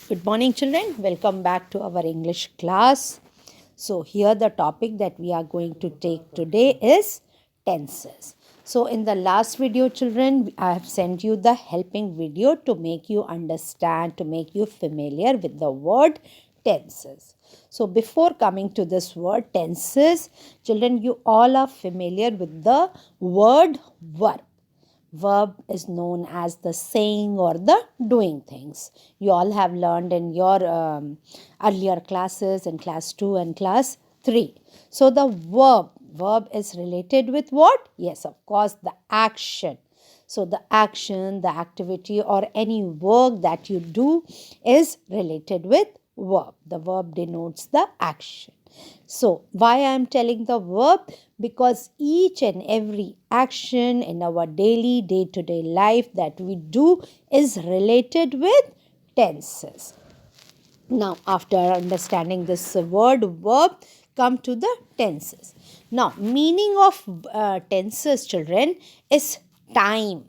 Good morning, children. Welcome back to our English class. So, here the topic that we are going to take today is tenses. So, in the last video, children, I have sent you the helping video to make you understand, to make you familiar with the word tenses. So, before coming to this word tenses, children, you all are familiar with the word verb. Verb is known as the saying or the doing things. You all have learned in your earlier classes in class 2 and class 3. So the verb is related with what? Yes, of course, the action. So the action, the activity, or any work that you do is related with verb. The verb denotes the action. So, why I am telling the verb? Because each and every action in our daily, day to day life that we do is related with tenses. Now, after understanding this word verb, come to the tenses. Now, meaning of tenses, children, is time,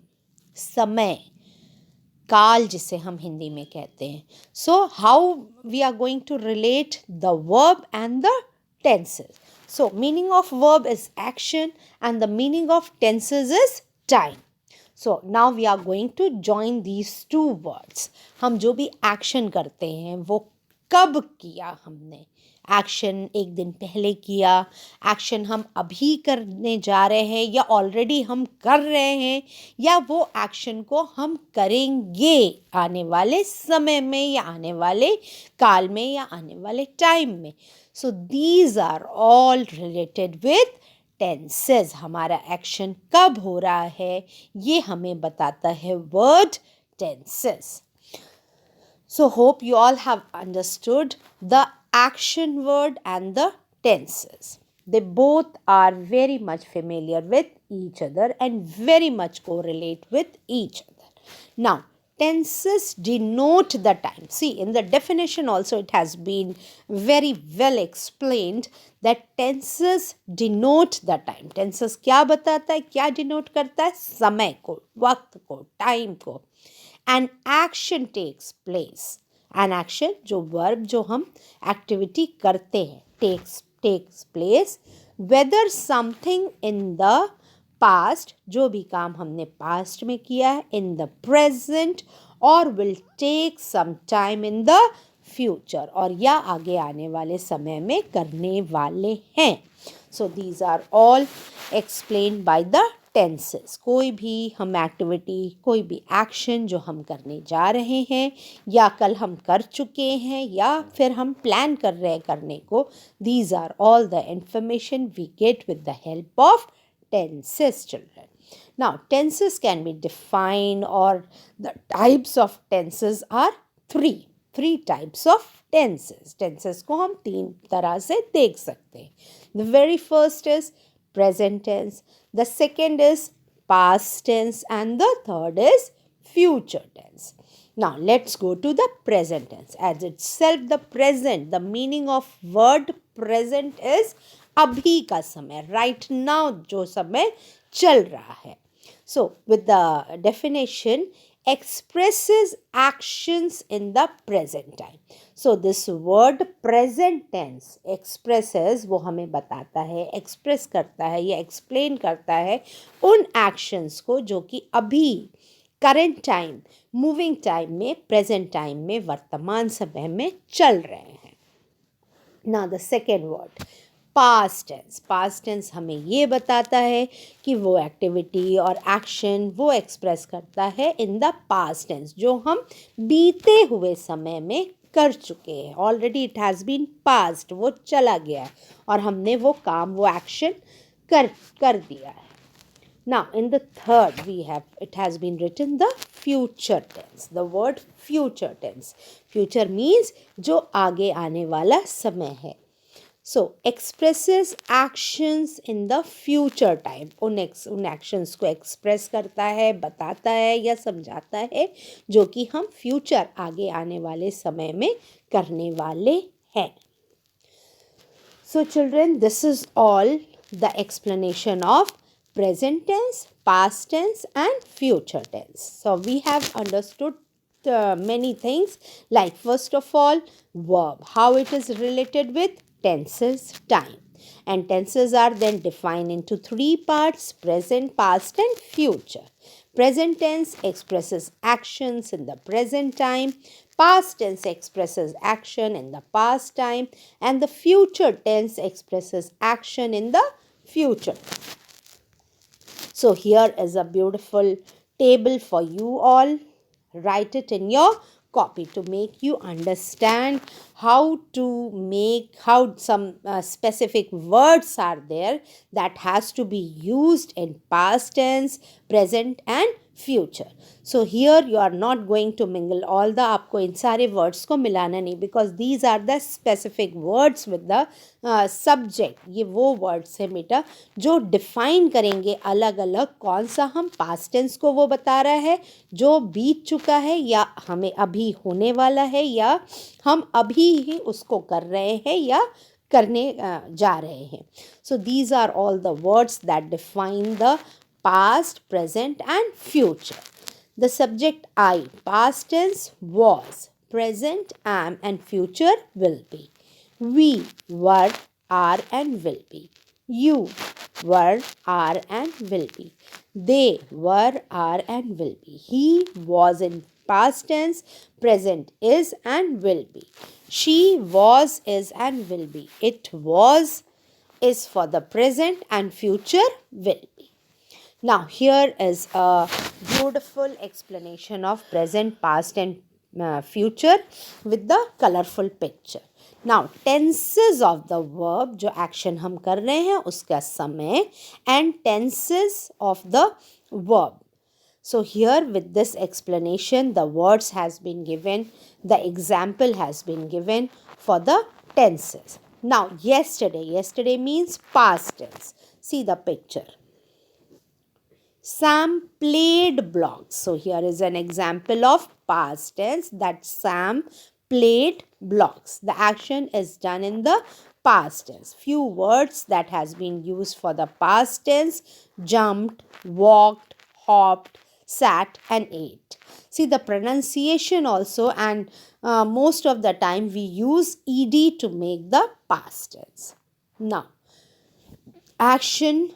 समय, काल जिसे हम हिंदी में कहते हैं. So how we are going to relate the verb and the tenses. So meaning of verb is action and the meaning of tenses is time. So now we are going to join these two words. हम जो भी action करते हैं वो कब किया हमने. Action एक दिन पहले किया, एक्शन हम अभी करने जा रहे हैं या ऑलरेडी हम कर रहे हैं, या वो एक्शन को हम करेंगे आने वाले समय में या आने वाले काल में या आने वाले टाइम में. So these are all related with tenses. हमारा एक्शन कब हो रहा है ये हमें बताता है word tenses. So hope you all have understood the action word and the tenses. They both are very much familiar with each other and very much correlate with each other. Now, tenses denote the time. See, in the definition also it has been very well explained that tenses denote the time. Tenses क्या बताता है, क्या denote करता है? समय को, वक्त को, time को. An action takes place. An action जो verb जो हम activity करते हैं takes place whether something in the past जो भी काम हमने past में किया है, in the present or will take some time in the future और या आगे आने वाले समय में करने वाले हैं. So these are all explained by the tenses. कोई भी हम एक्टिविटी, कोई भी एक्शन जो हम करने जा रहे हैं या कल हम कर चुके हैं या फिर हम प्लान कर रहे हैं करने को, these are all the information we get with the help of tenses, children. Now, tenses can be defined or the types of tenses are three. Three types of tenses. Tenses को हम तीन तरह से देख सकते हैं. The very first is present tense, the second is past tense, and the third is future tense. Now let's go to the present tense. As itself the present, the meaning of word present is अभी का समय, right now जो समय चल रहा है. So with the definition, expresses actions in the present time. So this word present tense expresses, वो हमें बताता है, express करता है या explain करता है उन actions को जो कि अभी current time, moving time में, present time में, वर्तमान समय में चल रहे हैं. Now the second word, past tense. Past tense हमें ये बताता है कि वो एक्टिविटी और एक्शन वो एक्सप्रेस करता है इन द पास्ट टेंस जो हम बीते हुए समय में कर चुके हैं. Already it has been past, वो चला गया है और हमने वो काम, वो एक्शन कर दिया है. Now in the third we have, it has been written the future tense. The word future tense. Future means जो आगे आने वाला समय है. So expresses actions in the future time. उन actions को express करता है, बताता है या समझाता है जो कि हम future आगे आने वाले समय में करने वाले हैं. So children, this is all the explanation of present tense, past tense and future tense. So we have understood many things, like first of all, verb, how it is related with tenses, time. And tenses are then defined into three parts: present, past, and future. Present tense expresses actions in the present time, past tense expresses action in the past time, and the future tense expresses action in the future. So here is a beautiful table for you all. Write it in your copy to make you understand how to make, how some specific words are there that has to be used in past tense, present and future. So here you are not going to mingle all the, आपको इन सारे words को मिलाना नहीं, because these are the specific words with the subject. ये वो words है बेटा जो define करेंगे अलग अलग कौन सा हम past tense को वो बता रहा है जो बीत चुका है या हमें अभी होने वाला है या हम अभी ही उसको कर रहे हैं या करने जा रहे हैं. So these are all the words that define the past, present and future. The subject I, past tense was, present am and future will be. We were, are and will be. You were, are and will be. They were, are and will be. He was in past tense, present is and will be. She was, is and will be. It was is for the present and future will be. Now here is a beautiful explanation of present, past and future with the colorful picture. Now tenses of the verb, जो action हम कर रहे हैं उसका समय, and tenses of the verb. So here with this explanation the words has been given, the example has been given for the tenses. Now yesterday means past tense. See the picture. Sam played blocks. So here is an example of past tense that Sam played blocks. The action is done in the past tense. Few words that has been used for the past tense: jumped, walked, hopped, sat and ate. See the pronunciation also, and most of the time we use ed to make the past tense. Now action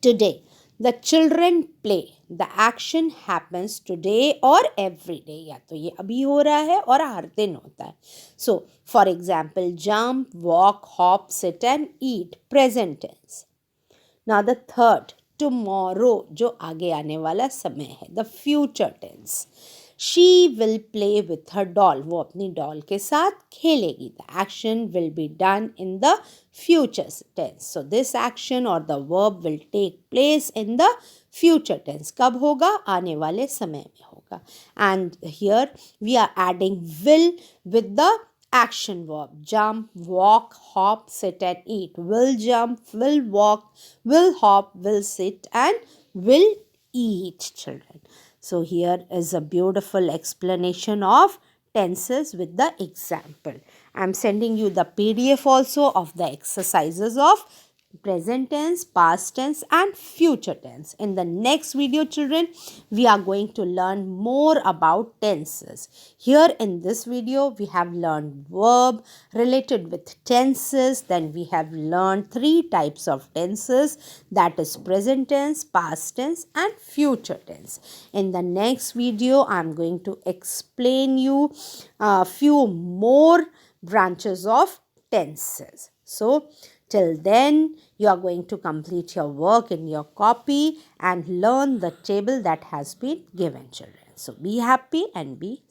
today. The children play. The action happens today or every day. या तो ये अभी हो रहा है और हर दिन होता है. So, for example, jump, walk, hop, sit and eat. Present tense. Now the third, tomorrow, जो आगे आने वाला समय है. The future tense. She will play with her doll. वो अपनी doll के साथ खेलेगी. The action will be done in the future tense. So this action or the verb will take place in the future tense. कब होगा? आने वाले समय में होगा. And here we are adding will with the action verb. Jump, walk, hop, sit and eat. Will jump, will walk, will hop, will sit and will eat, children. So here is a beautiful explanation of tenses with the example. I am sending you the PDF also of the exercises of present tense, past tense and future tense. In the next video, children, we are going to learn more about tenses. Here in this video, we have learned verb related with tenses. Then we have learned three types of tenses, that is present tense, past tense and future tense. In the next video, I am going to explain you a few more branches of tenses. So till then, you are going to complete your work in your copy and learn the table that has been given, children. So be happy and be